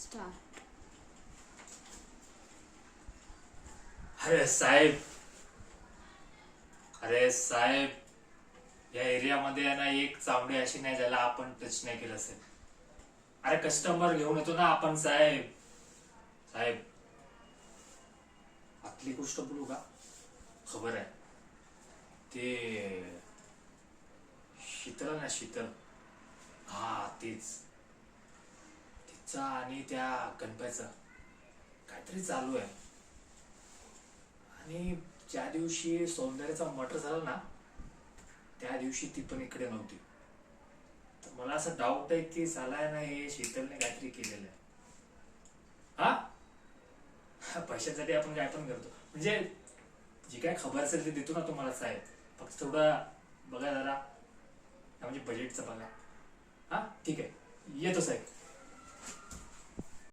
Start. अरे साहेब, अरे साहेब, या एरियामध्ये ना एक चावडी अशी नाही ज्याला आपण टच नाही केलं असेल. अरे कस्टमर घेऊन येतो ना आपण साहेब. साहेब, आपली गोष्ट बोलू का? खबर आहे ते शीतल ना, शीतल, हा तीच. तिचा आणि त्या गणपतीचा काहीतरी चालू आहे. आणि ज्या दिवशी सौंदर्याचा मर्डर झाला ना, त्या दिवशी ती पण इकडे नव्हती. तर मला असं डाऊट आहे की साला आहे ना, हे शीतलने काहीतरी केलेलं आहे. हा, पैशासाठी आपण काय पण करतो. म्हणजे जी काय खबर असेल ते देतो ना तुम्हाला साहेब. फक्त थोडं बघा जरा, म्हणजे बजेटचं बघा. हा ठीक आहे, येतो साहेब.